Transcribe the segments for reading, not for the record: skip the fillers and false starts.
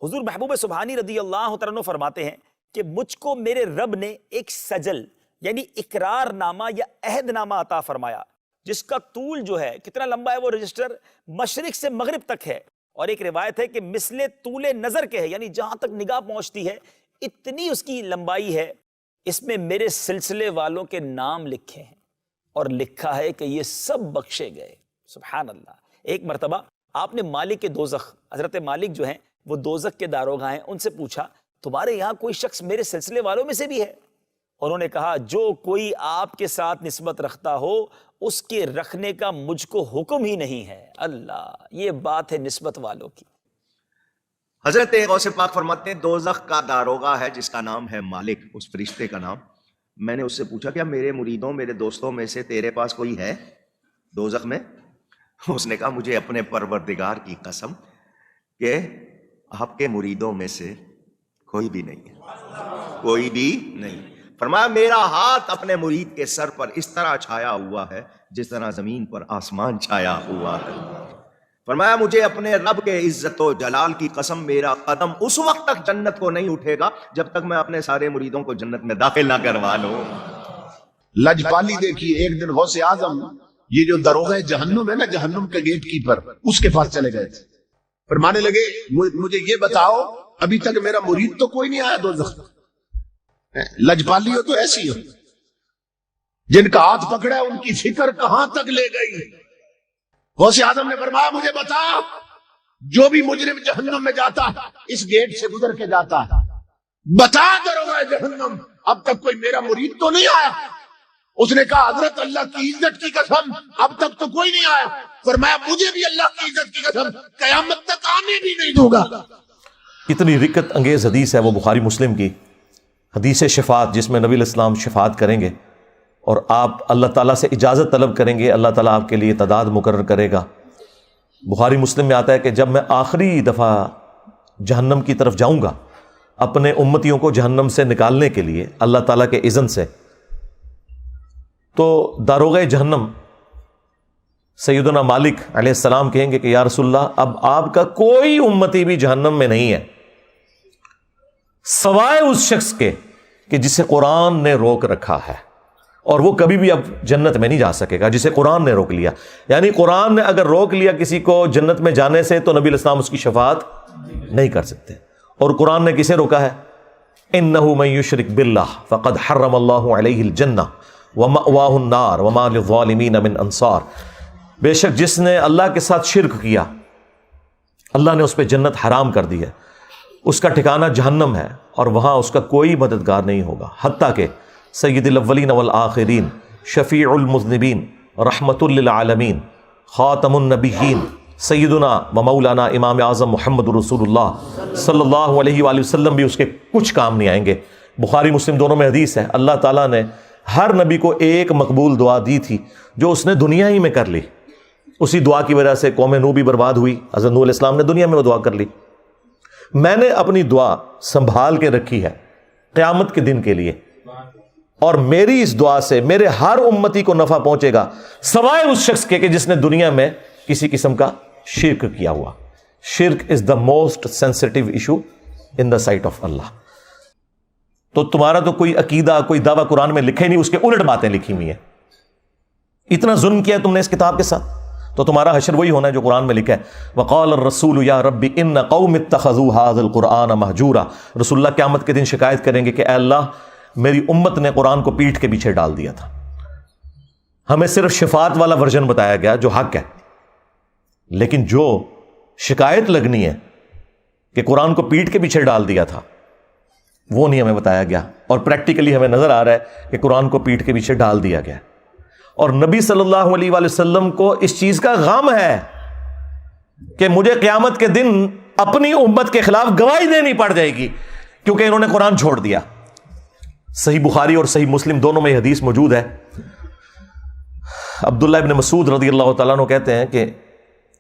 حضور محبوب سبحانی رضی اللہ تعالیٰ عنہ فرماتے ہیں کہ مجھ کو میرے رب نے ایک سجل یعنی اقرار نامہ یا عہد نامہ عطا فرمایا، جس کا طول جو ہے کتنا لمبا ہے، وہ رجسٹر مشرق سے مغرب تک ہے، اور ایک روایت ہے کہ مثل طول نظر کے ہے، یعنی جہاں تک نگاہ پہنچتی ہے اتنی اس کی لمبائی ہے۔ اس میں میرے سلسلے والوں کے نام لکھے ہیں اور لکھا ہے کہ یہ سب بخشے گئے۔ سبحان اللہ۔ ایک مرتبہ آپ نے مالک دوزخ، حضرت مالک جو ہیں وہ دوزخ کے داروغہ ہیں، ان سے پوچھا تمہارے یہاں کوئی شخص میرے سلسلے والوں میں سے بھی ہے؟ انہوں نے کہا جو کوئی آپ کے ساتھ نسبت رکھتا ہو اس کے رکھنے کا مجھ کو حکم ہی نہیں ہے۔ اللہ، یہ بات ہے نسبت والوں کی۔ حضرت غوث پاک فرماتے ہیں دوزخ کا داروغہ ہے جس کا نام ہے مالک، اس فرشتے کا نام۔ میں نے اس سے پوچھا کیا میرے مریدوں میرے دوستوں میں سے تیرے پاس کوئی ہے دوزخ میں؟ اس نے کہا مجھے اپنے پروردگار کی قسم کہ آپ کے مریدوں میں سے کوئی بھی نہیں ہے، کوئی بھی نہیں۔ فرمایا میرا ہاتھ اپنے مرید کے سر پر اس طرح چھایا ہوا ہے جس طرح زمین پر آسمان چھایا ہوا ہے۔ فرمایا مجھے اپنے رب کے عزت و جلال کی قسم میرا قدم اس وقت تک جنت کو نہیں اٹھے گا جب تک میں اپنے سارے مریدوں کو جنت میں داخل نہ کروا لوں۔ لجپالی دیکھیے، ایک دن غوث اعظم یہ جو داروغہ جہنم ہے نا، جہنم کے گیٹ کیپر، اس کے پاس چلے گئے تھے۔ فرمانے لگے مجھے یہ بتاؤ ابھی تک میرا مرید تو کوئی نہیں آیا دوزخ۔ لجپالی ہو تو ایسی ہو، جن کا ہاتھ پکڑا ہے ان کی فکر کہاں تک لے گئی۔ غوث اعظم نے فرمایا مجھے بتا، جو بھی مجرم جہنم میں جاتا ہے اس گیٹ سے گزر کے جاتا ہے، بتا داروغہ جہنم اب تک کوئی میرا مرید تو نہیں آیا؟ اس نے کہا حضرت اللہ کی عزت کی قسم اب تک تو کوئی نہیں آیا۔ فرمایا مجھے بھی اللہ کی عزت کی قسم قیامت تک آنے بھی نہیں دوں گا۔ اتنی رکت انگیز حدیث ہے وہ بخاری مسلم کی حدیث شفاعت، جس میں نبی علیہ السلام شفاعت کریں گے اور آپ اللہ تعالیٰ سے اجازت طلب کریں گے، اللہ تعالیٰ آپ کے لیے تعداد مقرر کرے گا۔ بخاری مسلم میں آتا ہے کہ جب میں آخری دفعہ جہنم کی طرف جاؤں گا اپنے امتیوں کو جہنم سے نکالنے کے لیے اللہ تعالیٰ کے اذن سے، تو داروغہ جہنم سیدنا مالک علیہ السلام کہیں گے کہ یا رسول اللہ اب آپ کا کوئی امتی بھی جہنم میں نہیں ہے سوائے اس شخص کے کہ جسے قرآن نے روک رکھا ہے، اور وہ کبھی بھی اب جنت میں نہیں جا سکے گا جسے قرآن نے روک لیا۔ یعنی قرآن نے اگر روک لیا کسی کو جنت میں جانے سے تو نبی علیہ السلام اس کی شفاعت نہیں کر سکتے۔ اور قرآن نے کسے روکا ہے؟ اِنَّهُ مَن يُشْرِكْ بِاللَّهِ فَقَدْ حَرَّمَ اللَّهُ عَلَيْهِ الْجَنَّةَ وَمَأْوَاهُ النَّارُ وَمَا لِلظَّالِمِينَ مِنْ أَنصَارٍ۔ بے شک جس نے اللہ کے ساتھ شرک کیا اللہ نے اس پہ جنت حرام کر دی ہے، اس کا ٹھکانہ جہنم ہے اور وہاں اس کا کوئی مددگار نہیں ہوگا، حتیٰ کہ سید الاولین والآخرین، شفیع المذنبین، رحمت للعالمین، خاتم النبیین، سیدنا و مولانا امام اعظم محمد رسول اللہ صلی اللہ علیہ وآلہ وسلم بھی اس کے کچھ کام نہیں آئیں گے۔ بخاری مسلم دونوں میں حدیث ہے، اللہ تعالیٰ نے ہر نبی کو ایک مقبول دعا دی تھی جو اس نے دنیا ہی میں کر لی، اسی دعا کی وجہ سے قوم نوح بھی برباد ہوئی، حضرت نوح علیہ السلام نے دنیا میں وہ دعا کر لی۔ میں نے اپنی دعا سنبھال کے رکھی ہے قیامت کے دن کے لیے، اور میری اس دعا سے میرے ہر امتی کو نفع پہنچے گا سوائے اس شخص کے کہ جس نے دنیا میں کسی قسم کا شرک کیا ہوا۔ شرک is the most sensitive issue in the sight of اللہ۔ تو تمہارا تو کوئی عقیدہ کوئی دعویٰ قرآن میں لکھے نہیں، اس کے الٹ باتیں لکھی ہوئی ہیں۔ اتنا ظلم کیا ہے تم نے اس کتاب کے ساتھ، تو تمہارا حشر وہی ہونا ہے جو قرآن میں لکھا ہے، وقال الرسول یا رب ان قوم اتخذوا هذا القرآن مہجورا۔ رسول اللہ قیامت کے دن شکایت کریں گے کہ اے اللہ میری امت نے قرآن کو پیٹھ کے پیچھے ڈال دیا تھا، ہمیں صرف شفاعت والا ورژن بتایا گیا جو حق ہے، لیکن جو شکایت لگنی ہے کہ قرآن کو پیٹھ کے پیچھے ڈال دیا تھا وہ نہیں ہمیں بتایا گیا، اور پریکٹیکلی ہمیں نظر آ رہا ہے کہ قرآن کو پیٹھ کے پیچھے ڈال دیا گیا۔ اور نبی صلی اللہ علیہ وآلہ وسلم کو اس چیز کا غم ہے کہ مجھے قیامت کے دن اپنی امت کے خلاف گواہی دینی پڑ جائے گی کیونکہ انہوں نے قرآن چھوڑ دیا۔ صحیح بخاری اور صحیح مسلم دونوں میں حدیث موجود ہے۔ عبداللہ ابن مسعود رضی اللہ تعالیٰ عنہ کہتے ہیں کہ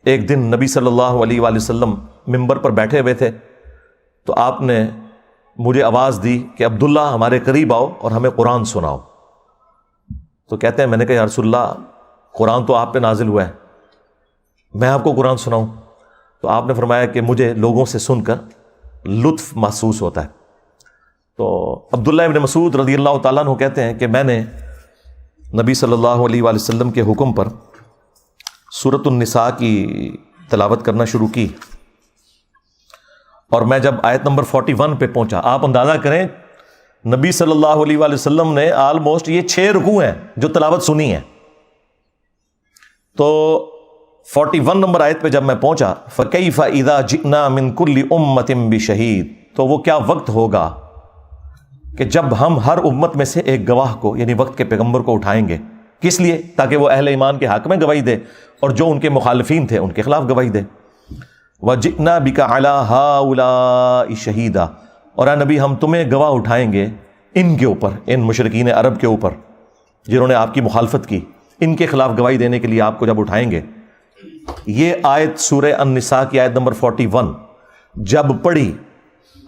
ایک دن نبی صلی اللہ علیہ وآلہ وسلم ممبر پر بیٹھے ہوئے تھے تو آپ نے مجھے آواز دی کہ عبداللہ ہمارے قریب آؤ اور ہمیں قرآن سناؤ۔ تو کہتے ہیں میں نے کہا یا رسول اللہ قرآن تو آپ پہ نازل ہوا ہے، میں آپ کو قرآن سناؤں؟ تو آپ نے فرمایا کہ مجھے لوگوں سے سن کر لطف محسوس ہوتا ہے. تو عبداللہ ابن مسعود رضی اللہ تعالیٰ عنہ کہتے ہیں کہ میں نے نبی صلی اللہ علیہ وآلہ وسلم کے حکم پر سورۃ النساء کی تلاوت کرنا شروع کی، اور میں جب آیت نمبر 41 پہ پہنچا، آپ اندازہ کریں نبی صلی اللہ علیہ وآلہ وسلم نے آلموسٹ یہ 6 رکوع ہیں جو تلاوت سنی ہے. تو 41 نمبر آیت پہ جب میں پہنچا، فَكَيْفَ إِذَا جِئْنَا مِن كُلِّ أُمَّةٍ بِشَهِيدٍ، تو وہ کیا وقت ہوگا کہ جب ہم ہر امت میں سے ایک گواہ کو یعنی وقت کے پیغمبر کو اٹھائیں گے. کس لیے؟ تاکہ وہ اہل ایمان کے حق میں گواہی دے اور جو ان کے مخالفین تھے ان کے خلاف گواہی دے. وَجِئْنَا بِكَ عَلَىٰ هَٰؤُلَاءِ شَهِيدًا، اور اے نبی ہم تمہیں گواہ اٹھائیں گے ان کے اوپر، ان مشرکین عرب کے اوپر جنہوں نے آپ کی مخالفت کی، ان کے خلاف گواہی دینے کے لیے آپ کو جب اٹھائیں گے. یہ آیت سورہ النساء کی آیت نمبر 41 جب پڑھی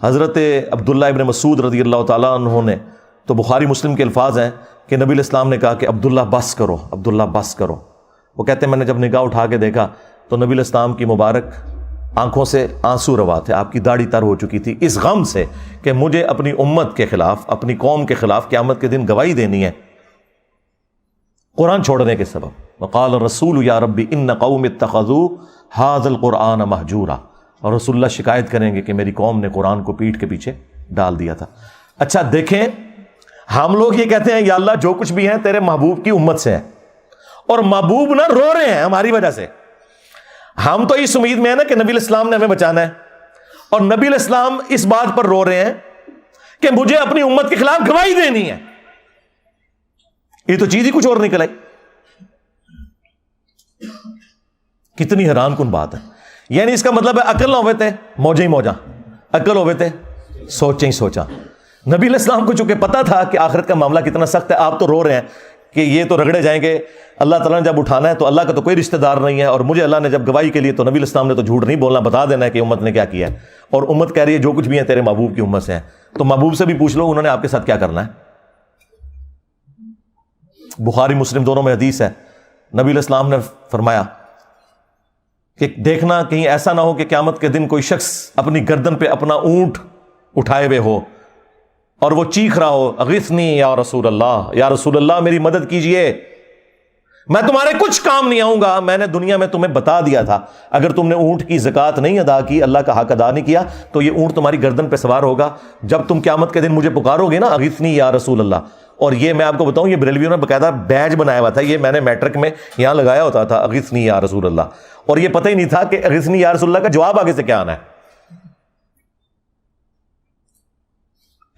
حضرت عبداللہ ابن مسعود رضی اللہ تعالیٰ عنہ نے، تو بخاری مسلم کے الفاظ ہیں کہ نبی علیہ السلام نے کہا کہ عبداللہ بس کرو، عبداللہ بس کرو. وہ کہتے ہیں میں نے جب نگاہ اٹھا کے دیکھا تو نبی علیہ السلام کی مبارک آنکھوں سے آنسو روا تھے، آپ کی داڑھی تر ہو چکی تھی اس غم سے کہ مجھے اپنی امت کے خلاف، اپنی قوم کے خلاف قیامت کے دن گواہی دینی ہے قرآن چھوڑنے کے سبب. وقال الرسول یا ربی ان قوم اتخذوا هذا القرآن مہجورا، اور رسول اللہ شکایت کریں گے کہ میری قوم نے قرآن کو پیٹھ کے پیچھے ڈال دیا تھا. اچھا دیکھیں، ہم لوگ یہ کہتے ہیں یا اللہ جو کچھ بھی ہیں تیرے محبوب کی امت سے ہیں، اور محبوب نہ رو رہے ہیں ہماری وجہ سے. ہم تو اس امید میں ہیں نا کہ نبی علیہ السلام نے ہمیں بچانا ہے، اور نبی علیہ السلام اس بات پر رو رہے ہیں کہ مجھے اپنی امت کے خلاف گواہی دینی ہے. یہ تو چیز ہی کچھ اور نکل آئی. کتنی حیران کن بات ہے. یعنی اس کا مطلب ہے عقل نہ ہوئے تھے موجہ ہی موجہ، عقل ہوئے تھے سوچیں ہی سوچا. نبی علیہ السلام کو چونکہ پتا تھا کہ آخرت کا معاملہ کتنا سخت ہے، آپ تو رو رہے ہیں کہ یہ تو رگڑے جائیں گے، اللہ تعالیٰ نے جب اٹھانا ہے تو اللہ کا تو کوئی رشتہ دار نہیں ہے، اور مجھے اللہ نے جب گواہی کے لیے تو نبی علیہ السلام نے تو جھوٹ نہیں بولنا، بتا دینا ہے کہ امت نے کیا کیا ہے. اور امت کہہ رہی ہے جو کچھ بھی ہے تیرے محبوب کی امت سے ہیں. تو محبوب سے بھی پوچھ لو انہوں نے آپ کے ساتھ کیا کرنا ہے. بخاری مسلم دونوں میں حدیث ہے، نبی علیہ السلام نے فرمایا کہ دیکھنا کہیں ایسا نہ ہو کہ قیامت کے دن کوئی شخص اپنی گردن پہ اپنا اونٹ اٹھائے ہوئے ہو اور وہ چیخ رہا ہو اغثنی یا رسول اللہ، یا رسول اللہ میری مدد کیجئے، میں تمہارے کچھ کام نہیں آؤں گا. میں نے دنیا میں تمہیں بتا دیا تھا اگر تم نے اونٹ کی زکوٰۃ نہیں ادا کی، اللہ کا حق ادا نہیں کیا، تو یہ اونٹ تمہاری گردن پہ سوار ہوگا. جب تم قیامت کے دن مجھے پکارو گے نا اغثنی یا رسول اللہ. اور یہ میں آپ کو بتاؤں یہ بریلویوں نے باقاعدہ بیج بنایا ہوا تھا، یہ میں نے میٹرک میں یہاں لگایا ہوتا تھا اغثنی یا رسول اللہ، اور یہ پتہ ہی نہیں تھا کہ اغثنی یا رسول اللہ کا جواب آگے سے کیا آنا ہے.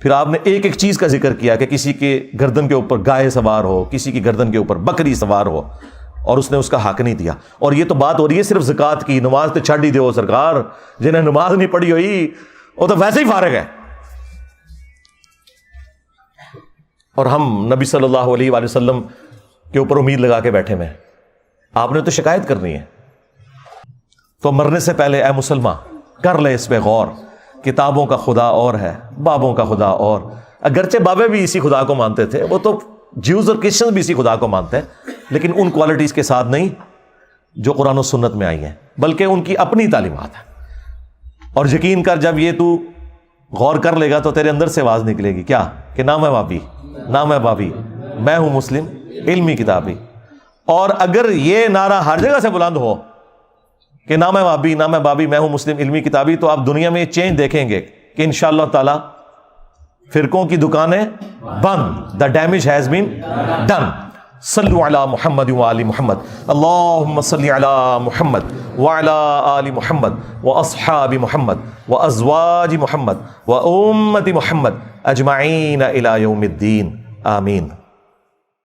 پھر آپ نے ایک ایک چیز کا ذکر کیا کہ کسی کے گردن کے اوپر گائے سوار ہو، کسی کی گردن کے اوپر بکری سوار ہو، اور اس نے اس کا حق نہیں دیا. اور یہ تو بات ہو رہی ہے صرف زکوٰۃ کی، نماز تو چھڑ ہی دو سرکار، جنہیں نماز نہیں پڑھی ہوئی وہ تو ویسے ہی فارغ ہے. اور ہم نبی صلی اللہ علیہ وآلہ وسلم کے اوپر امید لگا کے بیٹھے ہوئے ہیں. آپ نے تو شکایت کرنی ہے. تو مرنے سے پہلے اے مسلمان کر لے اس پہ غور. کتابوں کا خدا اور ہے، بابوں کا خدا اور. اگرچہ بابے بھی اسی خدا کو مانتے تھے، وہ تو جیوز اور کرسچنز بھی اسی خدا کو مانتے ہیں، لیکن ان کوالٹیز کے ساتھ نہیں جو قرآن و سنت میں آئی ہیں، بلکہ ان کی اپنی تعلیمات ہیں. اور یقین کر جب یہ تو غور کر لے گا تو تیرے اندر سے آواز نکلے گی کیا کہ نام ہے بابی، نام ہے بابی، میں ہوں مسلم علمی کتابی. اور اگر یہ نعرہ ہر جگہ سے بلند ہو کہ نام ہے بابی، نام ہے بابی، میں ہوں مسلم علمی کتابی، تو آپ دنیا میں یہ چینج دیکھیں گے کہ انشاءاللہ تعالی فرقوں کی دکانیں بند. The damage has been done. صلو علی محمد وآل محمد، اللہم صلی علی محمد وعلی آل محمد واصحاب محمد وازواج محمد وامت محمد اجمعین الی یوم الدین. آمین.